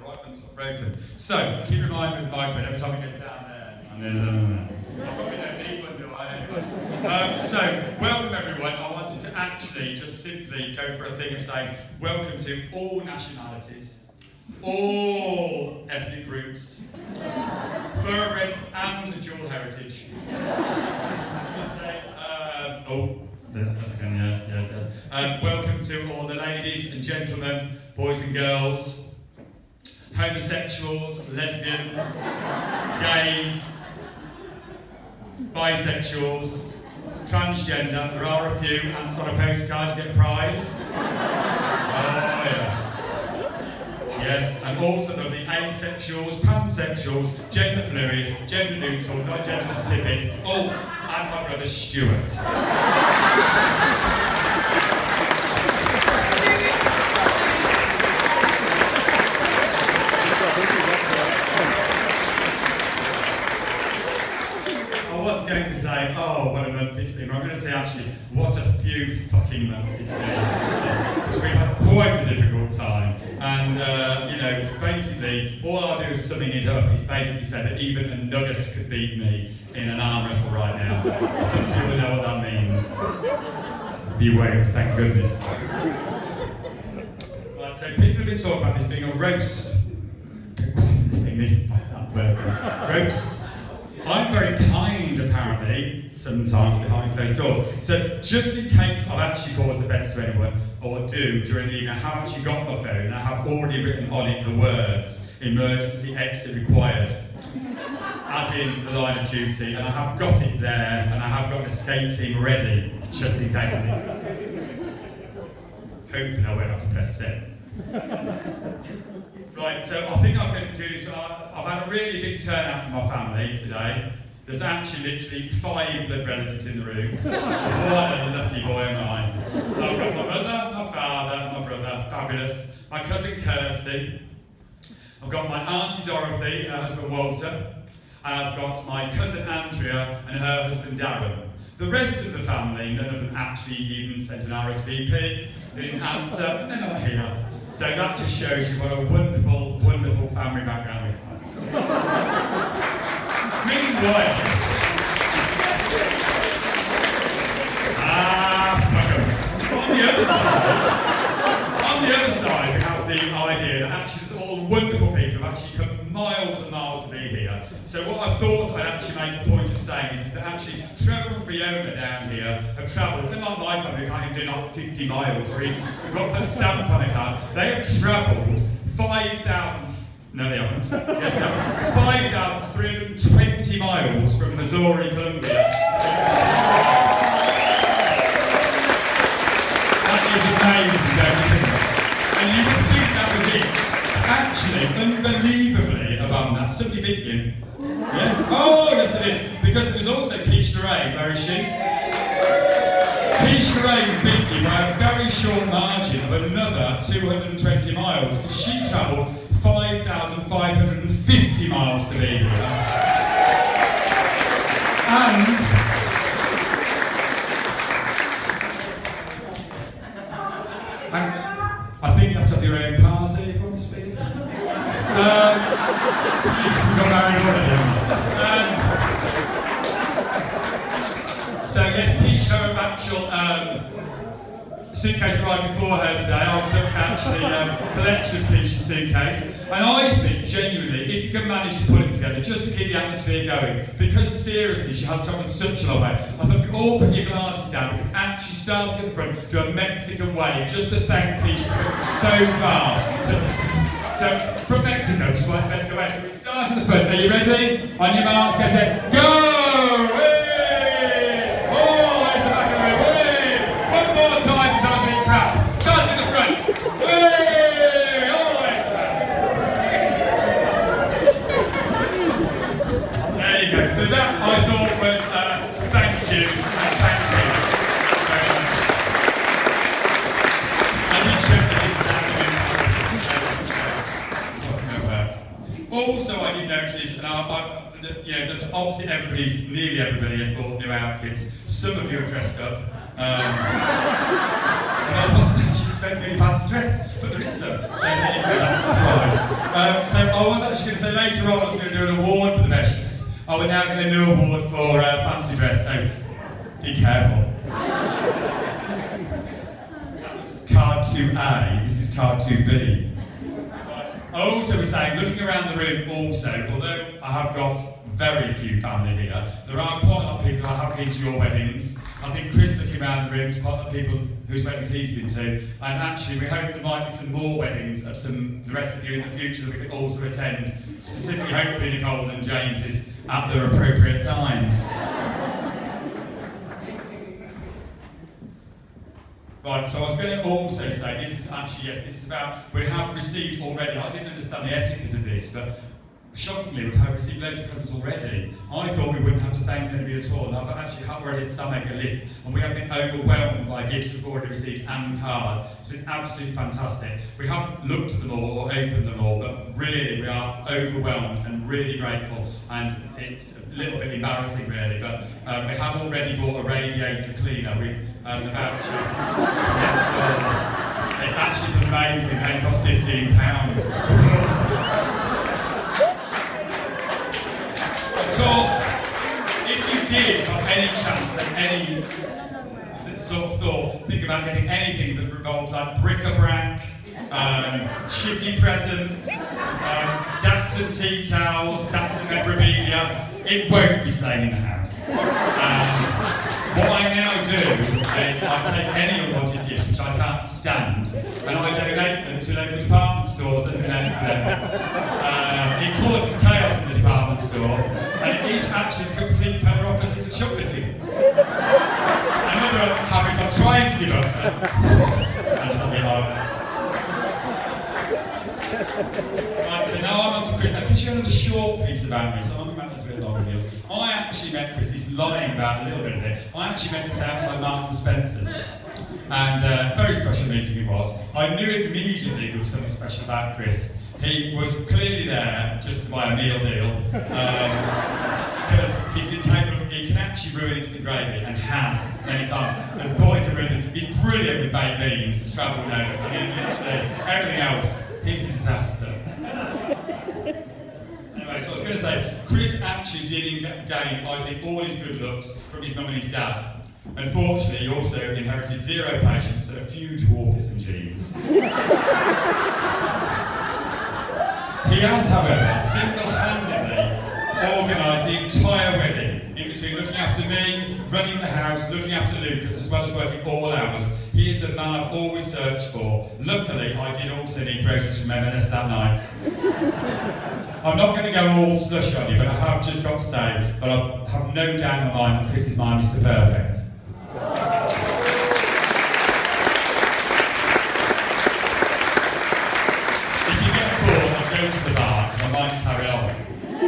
right one's broken. So, keep in mind with the microphone, every time it goes down there, and then I've got me no deep one, do I, anyway? So, welcome everyone. I wanted to actually just simply go for a thing of saying, welcome to all nationalities, all ethnic groups, thoroughbreds and dual heritage. Yes. Welcome to all the ladies and gentlemen, boys and girls, homosexuals, lesbians, gays, bisexuals, transgender. There are a few, and it's on a postcard, you get a prize. Oh, yes. Yes, and also there are the asexuals, pansexuals, gender fluid, gender neutral, not gender specific. Oh, and my brother Stuart. I was going to say, oh, what a month it's been. I'm going to say, actually, what a few fucking months it's been. Because we've had quite a difficult time. And, basically, all I'll do is summing it up. It's basically said that even a nugget could beat me in an arm wrestle right now. Some people know what that means. You won't, thank goodness. Right, so people have been talking about this being a roast. What they mean by that word? Roast. I'm very kind, apparently, sometimes behind closed doors. So, just in case I've actually caused offence to anyone, or do during the evening, I have actually got my phone and I have already written on it the words, emergency exit required, as in the line of duty, and I have got it there, and I have got an escape team ready, just in case I need. Hopefully I won't have to press send. Right, so I think I can do this. I've had a really big turnout from my family today. There's actually literally 5 blood relatives in the room. What a lucky boy am I. So I've got my mother, my father, my brother, fabulous. My cousin Kirsty. I've got my auntie Dorothy and her husband Walter. And I've got my cousin Andrea and her husband Darren. The rest of the family, none of them actually even sent an RSVP. They didn't answer, and they're not here. So that just shows you what a wonderful, wonderful family background we have. Meanwhile, fuck 'em. So on the other side, we have the idea that actually there's all wonderful people who have actually come miles and miles to be here. So what I thought I'd actually make a point of saying is that actually Trevor and Fiona down here have travelled, they're not my family, can't even do like 50 miles or even, we've got to put a stamp on a card. They have travelled 5,000, no they haven't, yes they have, 5,320 miles from Missouri, Columbia. That is amazing, don't you think? And you would think that was it. Actually, unbelievably above that, somebody beat you. Yes? Oh, yes they did. Because there was also Quiche Lorraine, where is she? Quiche Lorraine beat you by a very short margin of another 220 miles, because she travelled 5,550 miles to be here. And I think you have to have your own party if you want to speak. You got married already, so yes, Quiche, her actual suitcase arrived before her today. I took actually a collection of Quiche's suitcase, and I think genuinely, if you can manage to put it together, just to keep the atmosphere going, because seriously, she has travelled such a long way. I thought you all put your glasses down. We can actually start at the front, do a Mexican wave, just to thank Quiche for coming so far. So from Mexico, which is why it's Mexico wave. So we start at the front. Are you ready? On your marks, get set, go! Hey! All the way to the back of the room. Hey! One more time, because that was being crap. Start at the front. Hey! All the way to the back. There you go. So that I thought was thank you and thank you very much. I did check that this is happening. Also, I did notice, and there's obviously nearly everybody has bought new outfits. Some of you are dressed up. And I wasn't actually expecting any fancy dress, but there is some. So there you go, that's a surprise. So I was actually going to say later on I was going to do an award for the best dress. I would now get a new award for fancy dress, so be careful. That was card 2A, this is card 2B. I also was saying, looking around the room also, although I have got very few family here, there are quite a lot of people who have been to your weddings. I think Chris looking around the room is quite a lot of people whose weddings he's been to, and actually we hope there might be some more weddings of the rest of you in the future that we can also attend, specifically hopefully Nicole and James's at their appropriate times. Right, so I was going to also say, this is actually, yes, this is about, we have received already, I didn't understand the etiquette of this, but shockingly, we've received loads of presents already. I thought we wouldn't have to thank anybody at all, and I've actually already started making a list, and we have been overwhelmed by gifts we've already received and cards. It's been absolutely fantastic. We haven't looked at them all or opened them all, but really we are overwhelmed and really grateful, and it's a little bit embarrassing really, but we have already bought a radiator cleaner with the voucher. It actually is amazing, they cost £15. Of course, if you did, by any chance, and any sort of thought, think about getting anything that revolves like bric-a-brac, shitty presents, Datsun tea towels, Datsun memorabilia, it won't be staying in the house. What I now do is I take any unwanted gifts which I can't stand and I donate them to local department stores and connect to them. It causes chaos in the department store and it is actually the complete polar opposite of shoplifting. Another habit I'm trying to give up. And it's not really hard. Right, so now I'm on to Chris. Now, can you share another short piece about me? So I'm about this a bit longer deals. I actually met Chris, he's lying about a little bit of it. I actually met Chris outside Marks and Spencer's. And very special meeting it was. I knew immediately there was something special about Chris. He was clearly there just to buy a meal deal. Because he can actually ruin instant gravy, and has many times. The boy can ruin it. He's brilliant with baked beans, he's travelled over. I mean, literally, everything else, he's a disaster. Anyway, so I was going to say, Chris actually did gain, I think, all his good looks from his mum and his dad. Unfortunately, he also inherited zero patience and a few dwarfism genes. He has, however, single-handedly organised the entire wedding, in between looking after me, running the house, looking after Lucas, as well as working all hours. He is the man I've always searched for. Luckily, I did also need groceries from M&S that night. I'm not going to go all slush on you, but I have just got to say that I have no doubt in my mind that Chris is my Mr. Perfect. If you get bored, I'll go to the bar, because I might carry on.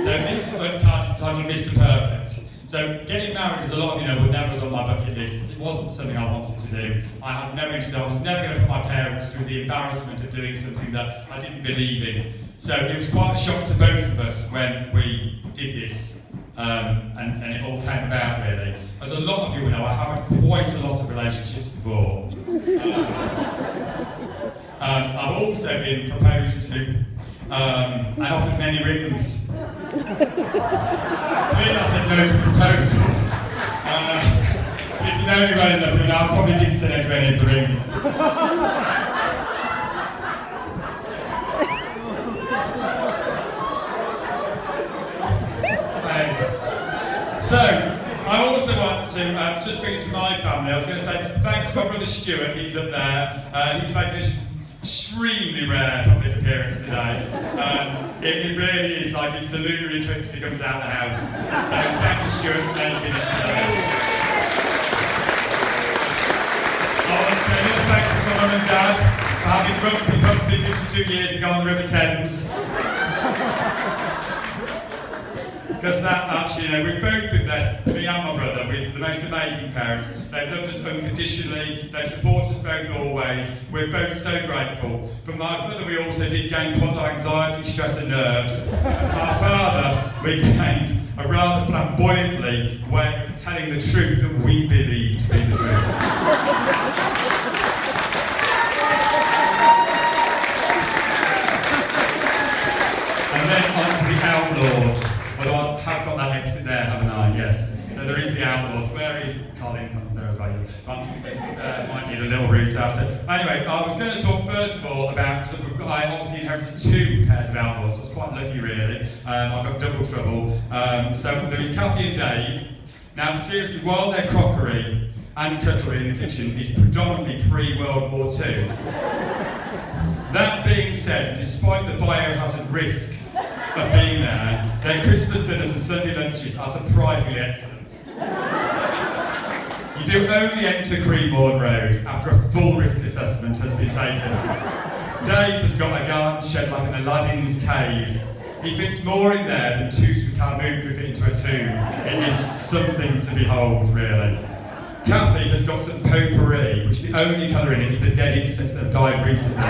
So this card is entitled Mr. Perfect. So getting married, as a lot of you know, was on my bucket list. It wasn't something I wanted to do. I had no interest. I was never going to put my parents through the embarrassment of doing something that I didn't believe in. So it was quite a shock to both of us when we did this. And it all came about really. As a lot of you will know, I have had quite a lot of relationships before. I've also been proposed to and offered many rings. Clearly I said no to proposals. But if you know me well enough, I probably didn't say no to any of the rings. So, I also want to just bring it to my family. I was going to say thanks to my brother Stuart, he's up there. He's making an extremely rare public appearance today. It really is like it's a lunar eclipse, he comes out the house. So thank you Stuart for making it today. I want to say a little thank you to my mum and dad for having rubbed me 52 years ago on the River Thames. Because that actually, you know, we've both been blessed, me and my brother, with the most amazing parents. They've loved us unconditionally, they've supported us both always. We're both so grateful. From my brother, we also did gain quite a lot of anxiety, stress and nerves. And from our father, we gained a rather flamboyantly way of telling the truth that we believe to be the truth. Outlaws. Although I have got that exit there, haven't I? Yes. So there is the Outlaws. Where is Colin? Comes there as well. Might need a little route out. So anyway, I was going to talk first of all about, because I obviously inherited 2 pairs of Outlaws, so I was quite lucky really. I got double trouble. So there is Kathy and Dave. Now seriously, while their crockery and cutlery in the kitchen is predominantly pre-World War II, that being said, despite the biohazard risk of being there, their Christmas dinners and Sunday lunches are surprisingly excellent. You do only enter Creedmoor Road after a full risk assessment has been taken. Dave has got a garden shed like an Aladdin's cave. He fits more in there than Tutankhamun could fit into a tomb. It is something to behold, really. Kathy has got some potpourri, which the only colour in it is the dead insects that have died recently.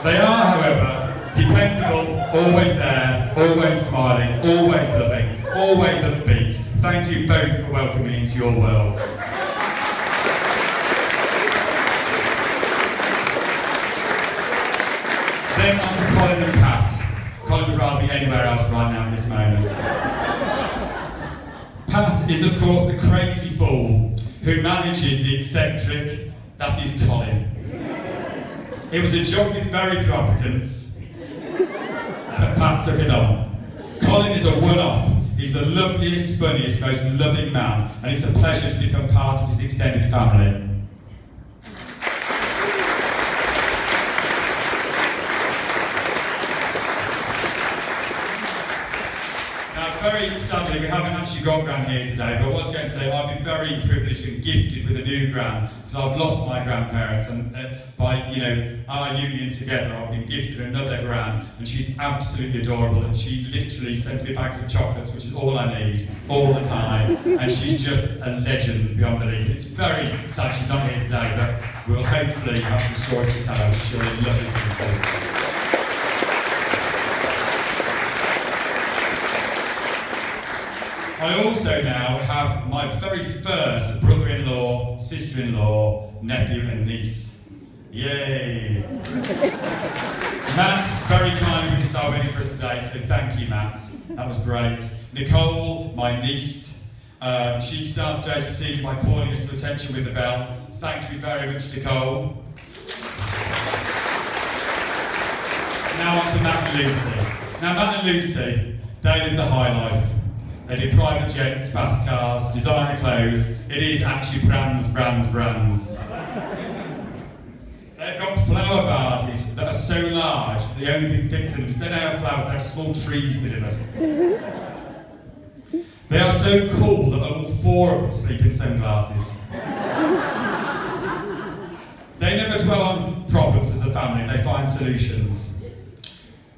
They are, however, dependable, always there, always smiling, always loving, always upbeat. Thank you both for welcoming me into your world. Then on to Colin and Pat. Colin would rather be anywhere else right now in this moment. Pat is, of course, the crazy fool who manages the eccentric, that is Colin. It was a job with very few applicants, but Pat took it on. Colin is a one-off. He's the loveliest, funniest, most loving man, and it's a pleasure to become part of his extended family. Very sadly, we haven't actually got Gran here today, but I was going to say I've been very privileged and gifted with a new Gran, because I've lost my grandparents, and by our union together, I've been gifted another Gran, and she's absolutely adorable, and she literally sends me bags of chocolates, which is all I need, all the time, and she's just a legend beyond belief. It's very sad she's not here today, but we'll hopefully have some stories to tell, which she'll love listening to. I also now have my very first brother-in-law, sister-in-law, nephew and niece. Yay! Matt very kindly put this our wedding for us today, so thank you, Matt. That was great. Nicole, my niece, she started today's proceeding by calling us to attention with the bell. Thank you very much, Nicole. Now on to Matt and Lucy. Now Matt and Lucy, they live the high life. They do private jets, fast cars, designer clothes. It is actually brands. They've got flower vases that are so large that the only thing fits in them is they don't have flowers, they have small trees delivered. They are so cool that all 4 of them sleep in sunglasses. They never dwell on problems as a family, they find solutions.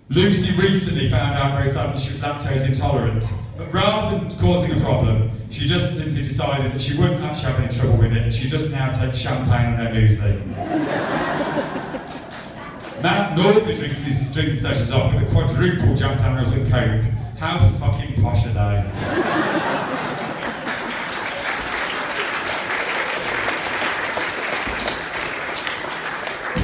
Lucy recently found out very suddenly she was lactose intolerant, but rather than causing a problem, she just simply decided that she wouldn't actually have any trouble with it. She just now takes champagne on their muesli. Matt normally drinks his drinking sessions off with a quadruple Jack Daniels and Coke. How fucking posh are they?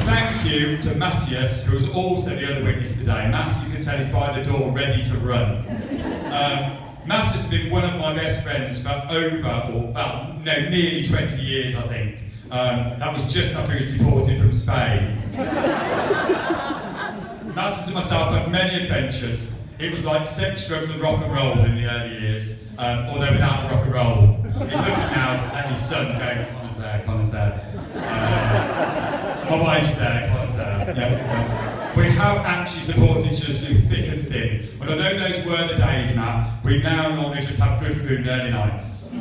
Thank you to Matthias, who was also the other witness today. Matt, you can tell, is by the door, ready to run. Matt has been one of my best friends for nearly 20 years, I think. That was just after he was deported from Spain. Matthias and myself had many adventures. It was like sex, drugs and rock and roll in the early years, although without the rock and roll. He's looking now at his son going, Connor's there. My wife's there, Connor's there. Yeah. We have actually supported each other through thick and thin. But although those were the days, Matt, we now normally just have good food and early nights. I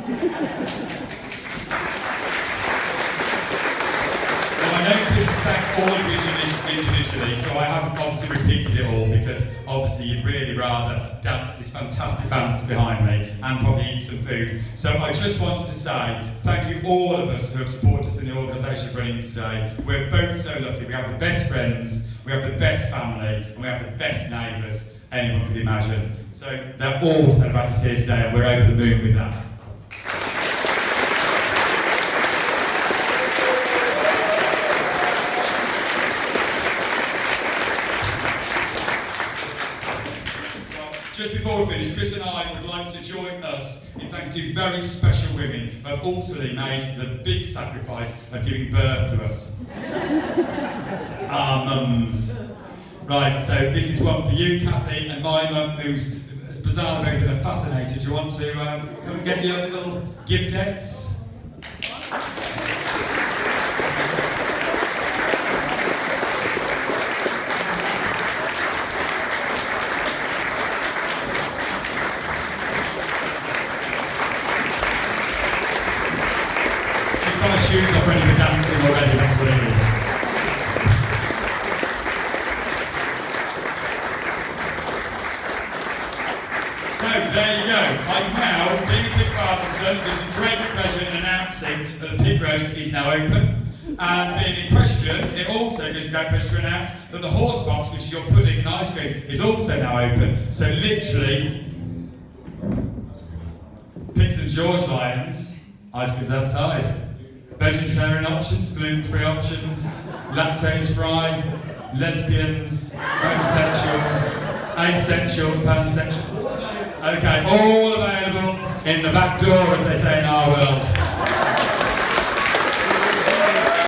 know this is thank all of you individually, so I haven't obviously repeated it all because obviously you'd really rather dance to this fantastic band that's behind me and probably eat some food. So I just wanted to say thank you all of us who have supported us in the organisation of running today. We're both so lucky. We have the best friends, we have the best family, and we have the best neighbours anyone could imagine. So they're all celebrating us here today and we're over the moon with that. just before we finish, Chris and I would like to join us in thanking two very special women who have ultimately made the big sacrifice of giving birth to us. Our mums. Right, so this is one for you, Kathy, and my mum, who's bizarrely both been a fascinator. Do you want to come and get your little giftettes? She's got her shoes up ready for dancing already, that's what it is. There you go. I'm now, being a big father's son, with great pleasure in announcing that the pig roast is now open. And being in question, it also gives me great pleasure to announce that the horse box, which is your pudding and ice cream, is also now open. So literally, Pigs and George Lions, ice cream's outside. Vegetarian options, gluten-free options, lactose-free, lesbians, homosexuals, asexuals, pansexuals. Okay, all available in the back door, as they say in our world.